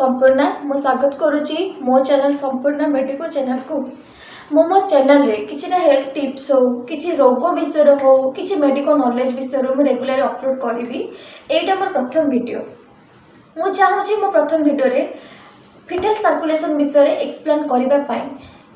संपूर्णा मु स्वागत करुच्ची मो चैनल संपूर्णा मेडिको चैनल को मो चैनल रे किसी ना हेल्थ टिप्स हो किसी रोग विषय हो किसी मेडिको नॉलेज विषय मु रेगुलर अपलोड करी। एटा मोर प्रथम वीडियो मु चाहूँगी मो प्रथम वीडियो रे फिटल सर्कुलेशन विषय एक्सप्लेन करने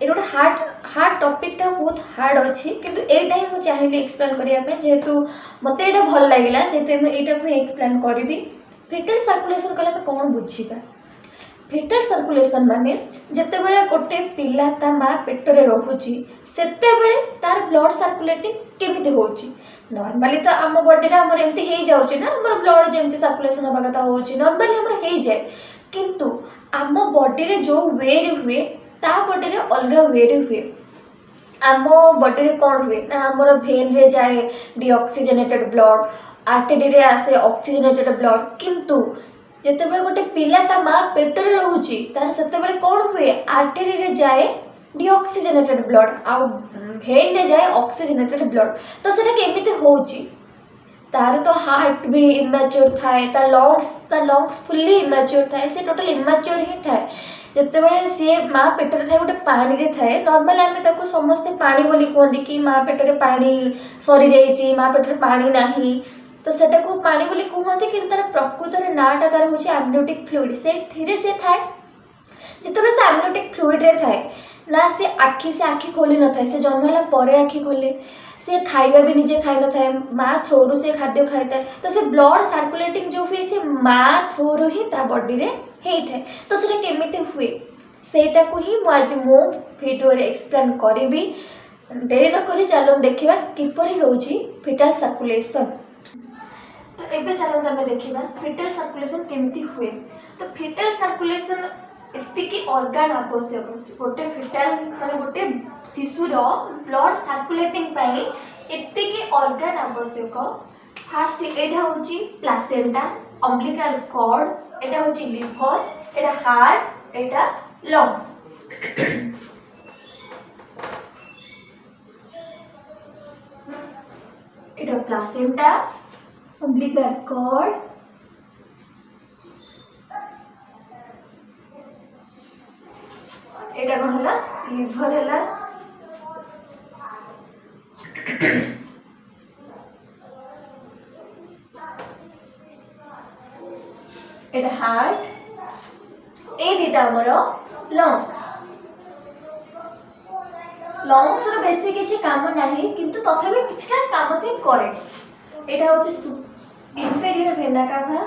ये गोटे हार्ड टॉपिकटा बहुत हार्ड अच्छी किंतु एटा ही मुझे चाहिए एक्सप्लेन करने जेहेतु मत ये भल लगे से यहाँ को एक्सप्लेन करी। फिटल सर्कुलेशन कहले कौन बुझा फिटल सर्कुलेशन माने जिते बड़े गोटे पिला ता माँ पेटरे रोची सेते बेले तार ब्लड सर्कुलेटिंग केमिति होची। नॉर्मली तो आम बॉडी रे हमर एमती हे जाउची ना हमर ब्लड जेमती सर्कुलेशन होबा कथा होची नॉर्मली हमर हे जाए किंतु आम बॉडी रे जो वे रे हुए ता बॉडी रे अलग वे रे हुए। आम बॉडी रे कौन हुए ना हमर भेन रे जाए डीऑक्सीजनेटेड ब्लड आर्टेरी रे आसे ऑक्सीजनेटेड ब्लड किंतु जितेबाला गोटे पिला ता माँ पेटरे रोची तार सेतेबाला कौन हुए आर्टेरी रे जाए डीऑक्सीजनेटेड ब्लड आउ भेन रे जाए ऑक्सीजनेटेड ब्लड। तो सेटा केमिति होची तार तो हार्ट भी इमेच्योर थाए ता लंग्स फुल्ली इमेच्योर थाए से टोटल इमेच्योर ही थाए। जितेबाला सी माँ पेटरे थाए गोटे पानी रे थाए नॉर्मल आम ताको समस्ते पानी बोली कहते कि माँ पेटरे पानी सरी जाइए माँ पेटरे पानी नाही तो सेटा को पानी बोली कहते कि तार प्रकृत नाटा तार हूँ एमनियोटिक फ्लूइड से थाए जिते से एमनियोटिक फ्लूइड रे थाए ना से आखि खोली न थाए से जन्म होला परे आखि खोले से खाइबा भी निजे खाई न थाए माँ थ्रोरु से खाद्य खाई थाए तो से ब्लड सर्कुलेटिंग जो हुए से माँ थ्रोरु ही ता बॉडी रे हे थाए। तो सेटा केमिति हुए सेटा को ही मु आज मो वीडियो रे एक्सप्लेन करिबी। देरी न करी चलो देखिबा किपरि होउची फिटल सर्कुलेशन। तो एबे चलो तमे देखिबा फिटल सर्कुलेशन केमिति हुए। तो फिटल सर्कुलेशन एतिकी ऑर्गन आवश्यक गोटे फिटल माने गोटे शिशुर ब्लड सर्कुलेटिंग पाई एतिकी ऑर्गन आवश्यक। फास्ट एटा होची प्लासेंटा अम्बिलिकल कॉर्ड एटा होची लिवर एटा हार्ट एटा लंग्स। एटा प्लासेंटा अम्बिलिकल कॉर्ड एटा कौन है लिवर है एटा हार्ट ए दीटा हमर लंग्स। लंग्स रो बेसी किसी काम नाही किंतु तथापि किछटा काम से करे। एटा होची इंफेरियर वेना कावा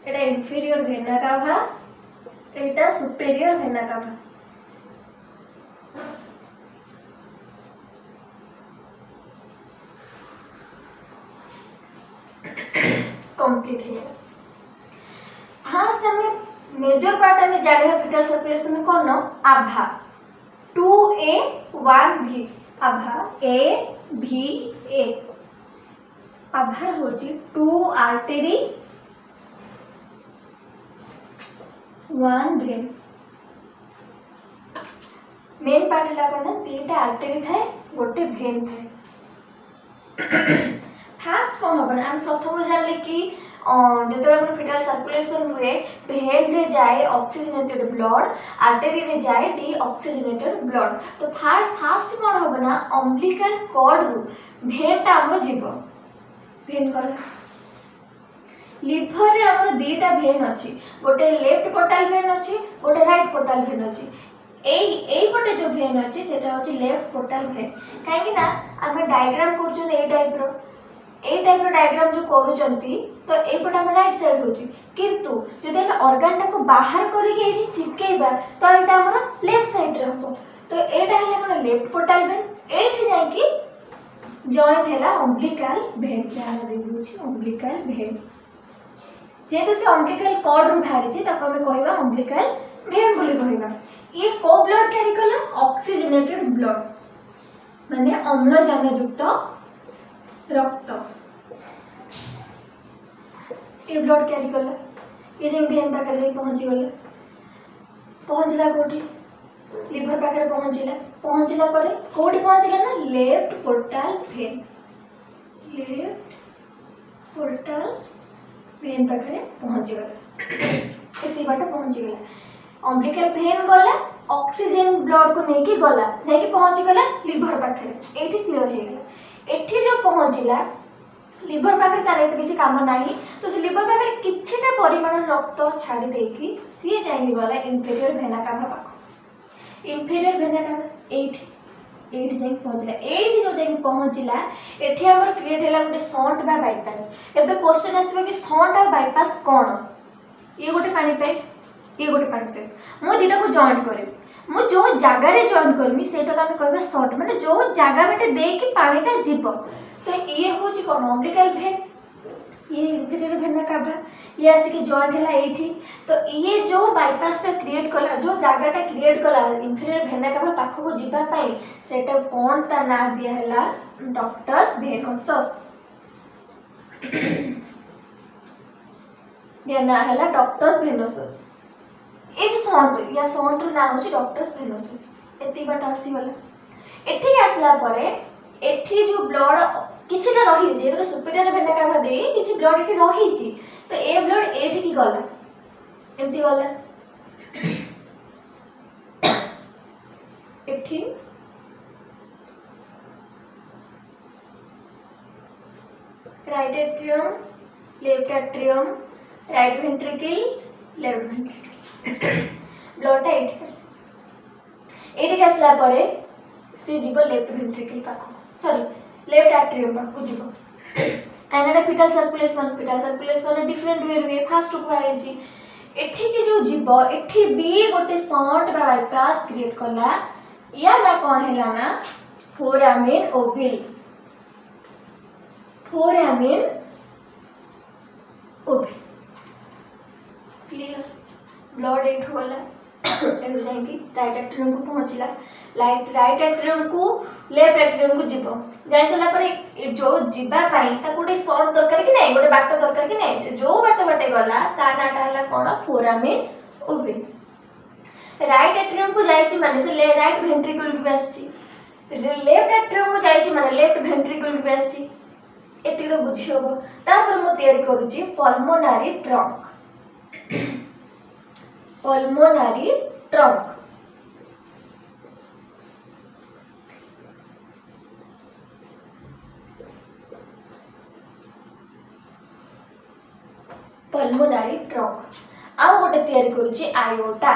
एटा इंफेरियर वेना कावा एटा सुपेरियर वेना कावा। कंप्लीट है। फास्ट हमें मेजर पार्ट हमें जाने फिटल सर्कुलेशन में कौन आभा 2A 1B Abha A B A आभा होची 2 आर्टेरी 1 भेन। मेन पार्ट है कौन तीनटा आर्टेरी थाए गोटे भेन थाए। फास्ट कौन हम आम प्रथम जानले कि जो फिटल सर्कुलेशन हुए भेन रे जाए ऑक्सीजनेटेड ब्लड आर्टेरी रे जाए डीऑक्सीजनेटेड ब्लड। तो फास्ट कौन हम ना अम्बिलिकल कॉर्ड रु भेन टा हमर जीव भेन कर लिवर रे हमर दीटा भेन अछि गोटे लेफ्ट पोर्टल भेन अछि गोटे राइट पोर्टल भेन अछि। एई पटे जो भेन अछि सेटा अछि लेफ्ट पोर्टल भेन काहे ना हम डायग्राम करछन ए टाइप रो डायग्राम जो करूचंती तो एपट हम राइट साइड होची किंतु जदि हम ऑर्गन टाको बाहर करके एठी चिपकेबा तो एटा हमर लेफ्ट साइड रहबो। तो एटा हला कोन लेफ्ट पोर्टल भेन एठी जाय कि जॉइंट हैला अम्बिलिकल भेन क्या दे होची अम्बिलिकल भेन जेतो से अम्बिलिकल कॉर्ड रु बाहर छी ताको हम कहबा अम्बिलिकल भेन बोली कहबा। ये को ब्लड कैरी कला ऑक्सीजनेटेड ब्लड माने अम्लजान युक्त रक्त ये ब्लड कैरी कला ये जे भेन पाखरे जे पहुंचला कोठी लिवर पाखरे पहुंचला परे कोठी पहुंचला ना लेफ्ट पोर्टल भेन लेफ्ट पोर्टल भेन पाखे पहुँचीगला एति बाट पहुँचीगला अम्बिलिकल भेन गला ऑक्सीजन ब्लड को लेके गला जाके पहुँचीगला लिवर पाखे एठी क्लियर हो गला एठी जो पहुँचला लिवर पाखे तार एत किसी काम नाही तो से लिवर पाखे किछिटा परिमाण रक्त छाड़ी देकी सी जाई गला इंफीरियर भेना काभा पाख इंफीरियर भेना काभा एठी जाई पहुँचला एठी जो जाई पहुँचला एठी हमर क्रिएट हैला गोटे शॉर्ट बा बाईपास एबे क्वेश्चन आसीबे कि शॉर्ट आ बाईपास कोन ये गोटे पानी पाइप ये गोटे पानी पाइप मु दिटा को जॉइन करबी मु जो जगह रे जॉइन करबी सेटा हम कहबा शॉर्ट माने जो जगह बेटे देकी पानीटा जीव तो ये हूँ कौन अम्बिलिकल भेन ये इंफीरियर भेना काभा ये आसिक जॉइंट है एठी तो ये जो बाईपासटा क्रिएट कला जो जगहटा क्रिएट कला इंफीरियर भेना काभा पाखक जीवाई सेटा कौन ता ना दिया है डक्टस भेनोसस या ना है डक्टस भेनोसस ये जो सॉन्ट या सॉन्ट ना हो डक्टस भेनोसस एति बाट आसीगला एठी आसला परे एठी जो ब्लड किछिटा रही जे तो सुपीरियर भेना काभा दे किछि ब्लड एठी रही छी तो ए ब्लड एठी की गला एमती गला एठी right atrium left atrium right ventricle left ventricle blood एठी आसला परे से जीव लेफ्ट वेंट्रिकल पाख सॉरी लेफ्ट एट्रियम पाख जीव कहीं फिटल सर्कुलेशन डिफरेंट वे हुए फास्ट को आई एठी के जो जीव एठी भी गोटे शॉर्ट बाईपास क्रिएट कला या ना कौन है ना फोरामेन ओविल क्लियर ब्लड एठ गला एठू जाइए राइट एट्रियम को पहुँचला राइट एट्रियम को लेफ्ट एट्रियम को जीव जाई सारा पर जो जीवा पाई ता गोटे शॉर्ट दरकार कि नहीं गोटे बाट दरकार कि नहीं से जो बाट बाटे गला ता नाटा हला कोन फोरामेन ओविल राइट एट्रियम को जाई माने से राइट वेंट्रिकल को आसी लेफ्ट एट्रियम को जाई माने लेफ्ट वेंट्रिकल को आसी एति तो बुझी होबो तापर मु तयारी करूची पल्मोनारी ट्रंक पल्मोनारी ट्रंक आउ गोटे तयारी करूची आयोटा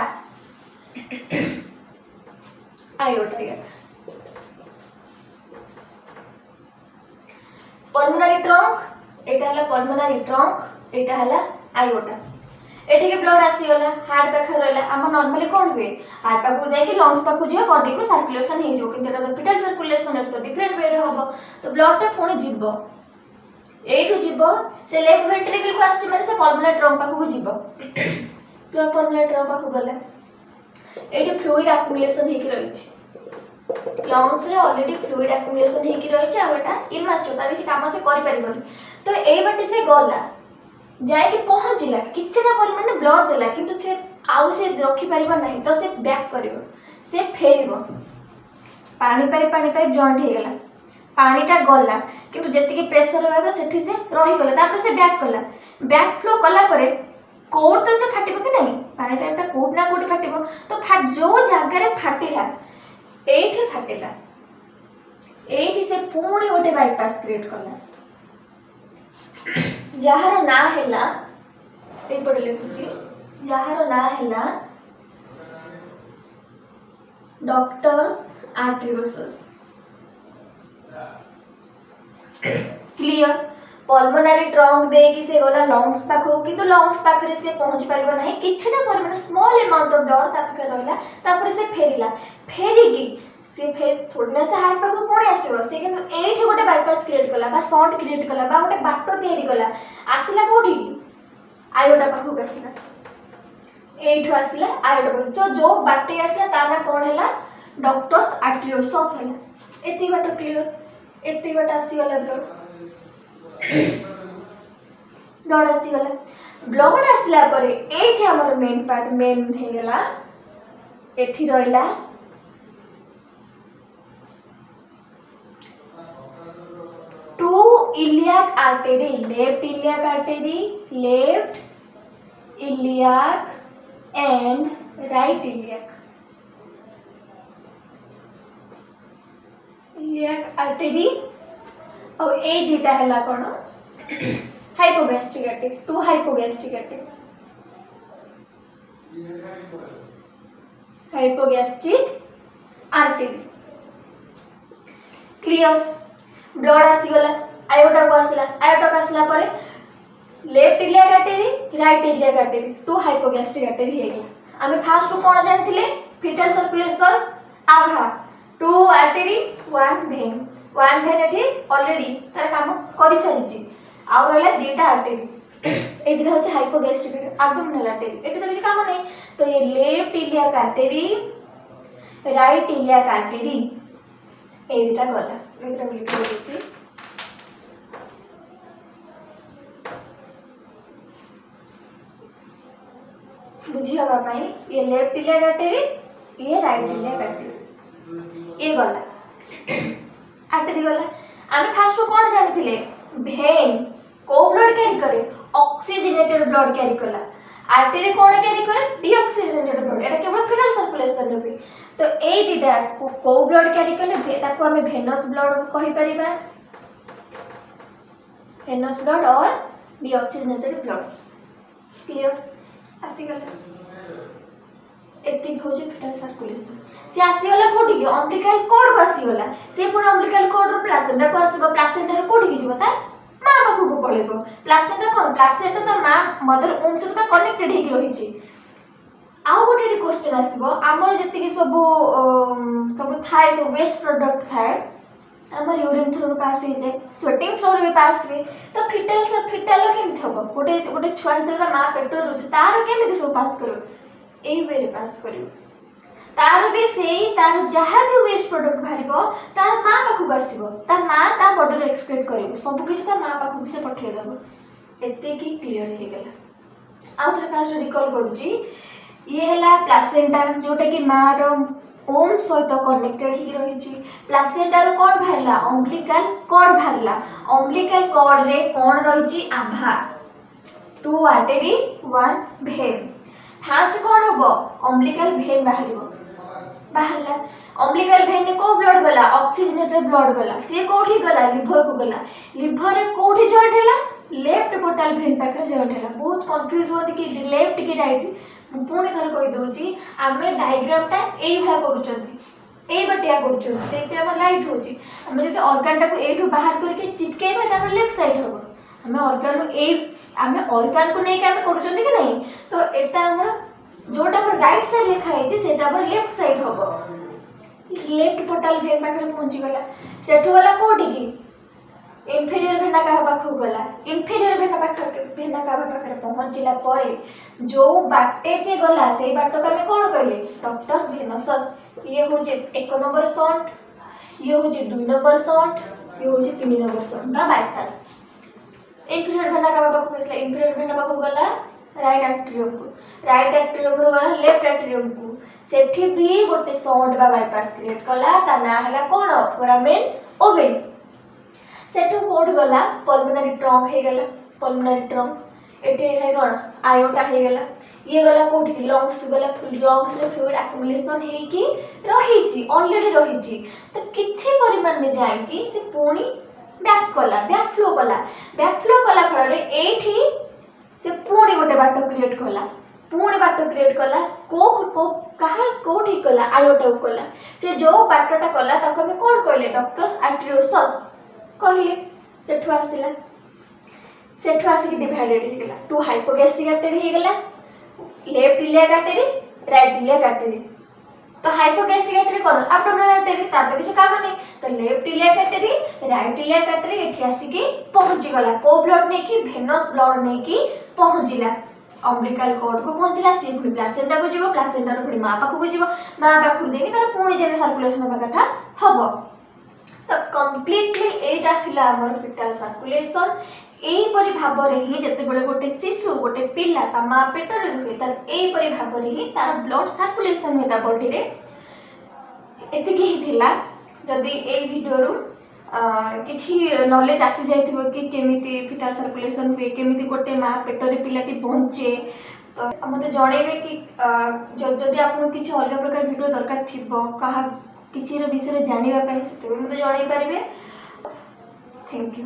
पल्मोनारी ट्रंक एटा हला पल्मोनारी ट्रंक एटा हला आयोटा एठी के ब्लड आसी गला हार्ट पाखा रहला हम नॉर्मली कोन हुए हार्ट पाखु जाय कि लंग्स पाखु जे बॉडी को सर्कुलेशन हे जो किंतु एटा फिटल सर्कुलेशन तो डिफरेंट वे रे होबो तो ब्लड ता पुणी जीवो एठू जीवो से लेफ्ट वेंट्रिकल को आसी माने से पल्मोनारी ट्रंक पाखु जीवो ब्लड पल्मोनारी ट्रंक पाखु गला एठी फ्लूइड एक्युमुलेशन हे कि रहिछि लंग्स रे ऑलरेडी फ्लूइड एक्युमुलेशन हे कि रहिछि आ एटा इमाचो तार किछि काम से करि परिबो तो एई बाटे से गला जाए कि पहुँचला किछटा परिमाण ब्लड देला किंतु से आउ से रखी परिबो नहीं तो से बैक करिवो से फेरिबो पानी पाइप जॉइंट हे गेला पानीटा गला किंतु जेति की प्रेशर रहबा सेठी से रही गला तापर से बैक फ्लो कला परे कोड तो से फाटिबो कि नहीं पानी पाइपटा कोड ना कोड फाटिबो तो जो जगह रे फाटिला एठी फाटिला एठी से पूरी गोटे बाईपास क्रिएट कला जहार ना हैला एपड़ लिखुची जहार ना हैला डॉक्टर्स आर्टेरियोसस क्लियर पल्मोनारी ट्रंक दे कि से गला लंग्स पाखो किंतु लंग्स पाखरे से पहुंच परिबो नाही किछटा परिमाण स्मॉल अमाउंट ऑफ ब्लड ताके रहला तापर से फेरिला फेरिकी से फेर थोड़ना से हार्ट पाखो कोणे आसीबो से किंतु एठी गोटे बाईपास क्रिएट कला बा शॉर्ट क्रिएट कला बा गोटे बाटो तयारी कला आसिला कोठी आयोटा पाखो आसिला एठू आसिला आयोटा पाखो जो बाटे आसिला ता ना कोन हैला डॉक्टर्स आर्टेरियोसस हैला एति बाटो क्लियर एति बाट आसी गला ब्लड आसी गला ब्लड आसला परे एठी हमर मेन पार्ट मेन हे गेला एठी रहला two two iliac artery, left iliac artery, left iliac and right iliac. Iliac artery और ए दुटा है कौन hypogastric artery, two hypogastric artery, hypogastric artery. Clear? Blood आसीगला आयोटा को आसला, आयोटा को आसला परे left iliac artery right iliac artery, two hypogastric artery हे गला। आमे फास्ट कोन जानथिले फिटल सर्कुलेशन आभा, two artery one vein, one vein एठी ऑलरेडी तार काम करि सारिछि आ रहला दुटा आर्टेरी ए दिना होचे हाइपोगैस्ट्रिक एब्डोमिनल आर्टेरी, एठी तो किछ काम नै। तो ये left iliac artery right iliac artery ए दिटा गला, एटा लिख देछि। बुझी हवा पाई ये लेफ्ट इलियाक आर्टेरी, ये राइट इलियाक आर्टेरी, ये गला आर्टेरी गला। आमे फास्ट कोन जानिथिले भेन को ब्लड कैरी करे, ऑक्सीजनेटेड ब्लड कैरी कला, आर्टेरी कोन कैरी करे, डीऑक्सीजनेटेड ब्लड, एटा केवल फिटल सर्कुलेशन रे। तो ए दिटा को ब्लड कैरी कले ताको हमें भेनस ब्लड कहि परिबा, भेनस ब्लड और डीऑक्सीजनेटेड ब्लड। क्लियर? आसी गला एति होजे फिटल सर्कुलेशन। से आसी गला कोठी के अम्बिलिकल कॉर्ड को आसी गला, से पुन अम्बिलिकल कॉर्ड रो प्लासेंटा को आसीबो, प्लासेंटा रो कोठी की जबता मां पाखु को पळेबो। प्लासेंटा कोन, प्लासेंटा तो मां मदर वूम से पूरा कनेक्टेड हे कि रही छी। आउ गोटे क्वेश्चन आसीबो, हमर जति कि सब थाए, सब वेस्ट प्रोडक्ट थाए हमर यूरिन थ्रू पास हे जाय, स्वेटिंग थ्रू भी पास हुए। तो फिटल से फिटल केमि थबो, गोटे गोटे छुआ जतरा मां पेट रो तार केमि सब पास करो, एई वे रे पास करियो। तार भी सेई तार जहाँ भी वेस्ट प्रोडक्ट बाहरिबो तार मां पाखु आसीबो, ता मां ता बॉडी रो एक्सक्रीट करिवो, सब किछ ता मां पाखु से पठे देबो। एते की क्लियर हे गेला। आउ थरे फास्ट रिकॉल करूची, ये हैला प्लासेंटा जोटा कि मां रो ओम सहित कनेक्टेड ही रही छी। प्लासेंटा रो कोन बाहरला, अम्बिलिकल कॉर्ड बाहरला, अम्बिलिकल कॉर्ड रे कोन रही छी आभा, टू आर्टेरी वन भेन। फास्ट कोन हबो, अम्बिलिकल भेन बाहरिबो, बाहरला अम्बिलिकल भेन ने को ब्लड गला, ऑक्सीजनेटेड ब्लड गला, से कोठी गला, लिवर को गला, लिवर रे कोठी जॉइंट हैला, लेफ्ट पोर्टल भेन पाखरे जॉइंट हैला। बहुत कंफ्यूज होती कि लेफ्ट की राइट, पुणी थर कहि दोची आमे डायग्राम ता एई भा करूचंती, एई बटिया करूचंती, से पे हम लाइट होची। हम जति ऑर्गन टा को एठू बाहर करके चिपकेबा ता लेफ्ट साइड हबो, हमें ऑर्गन रो एई आमे ऑर्गन को नै के आमे करूचंती कि नै। तो एटा हमर जोटा पर राइट साइड लिखा है जे सेटा पर लेफ्ट साइड हबो। लेफ्ट पोर्टल भेन पाखरे पहुंची गला, सेठू गला कोठी की इंफेरियर भेना का पाखु गला, इंफेरियर भेना का पाखरे पहुंचला परे जो बाटे से गला से बाटो का में कोन कहले, डक्टस भेनसस। ये हो जे 1 नंबर शॉट, ये हो जे 2 नंबर शॉट, ये हो जे 3 नंबर शॉट ना बाइपास। इंफेरियर भेना का पाखु कसला, इंफेरियर भेना पाखु गला राइट एट्रियम को, राइट एट्रियम रो गला लेफ्ट एट्रियम को, सेठी भी गोटे शॉट बा बाइपास क्रिएट कला, ता ना हला कोन फोरामेन ओवेन। सेठू कोड गला पल्मोनरी ट्रंक हे गला, पल्मोनरी ट्रंक एटे है कोन आयोटा हे गला, ये गला कोठी लंग्स गला, लंग्स रे फ्लूइड एक्युमुलेशन हे कि रही छी, ऑलरेडी रही छी। तो किछि परिमाण में जाय कि से पुणी बैक कला, बैक फ्लो कला फल रे एठी से पुणी गोटे बाटो क्रिएट कला, पुणी बाटो क्रिएट कला को कहा कोठी कला आयोटा कला। से जो बाटोटा कला ताको हम कोन कहले, डक्टस आर्टेरियोसस कहले। सेठू आसिला, सेठू आसिक डिवाइडेड हे गेला, टू हाइपोगैस्ट्रिक आर्टेरी हे गेला, left iliac artery right iliac artery. तो हाइपोगैस्ट्रिक आर्टेरी कोन एब्डोमिनल आर्टेरी, तार तो किछ काम नै। तो left iliac artery right iliac artery एठी आसिकी पहुंची गला, को ब्लड नै कि भेनस ब्लड नै कि पहुंचिला, अम्बिलिकल कॉर्ड को पहुंचला, से पुनी प्लासेंटा को जीवो, प्लासेंटा रो पुनी मां पाखु को जीवो, मां पाखु देनी तार पुनी जेने सर्कुलेशन होबा कथा हबो। तो कंप्लीटली एटा थिला हमर फिटल सर्कुलेशन। एई परि भाबरे ही जते बेले गोटे शिशु गोटे पिल्ला ता मां पेट रे रुहे तार एई परि भाबरे ही तार ब्लड सर्कुलेशन होता बॉडी रे। एतिकी ही थिला। जदि एई वीडियो रु किसी नॉलेज आसी जाइथिबो कि केमिति फिटाल सर्कुलेशन हुए केमिति गोटे माँ पेटरे पिलाटी बंचे तो मते जणेबे कि जदि आपको किसी अलग प्रकार वीडियो दरकार थिबो कहा किसी विषय जानिबा पई सेते मते जणै पारिबे। Thank you.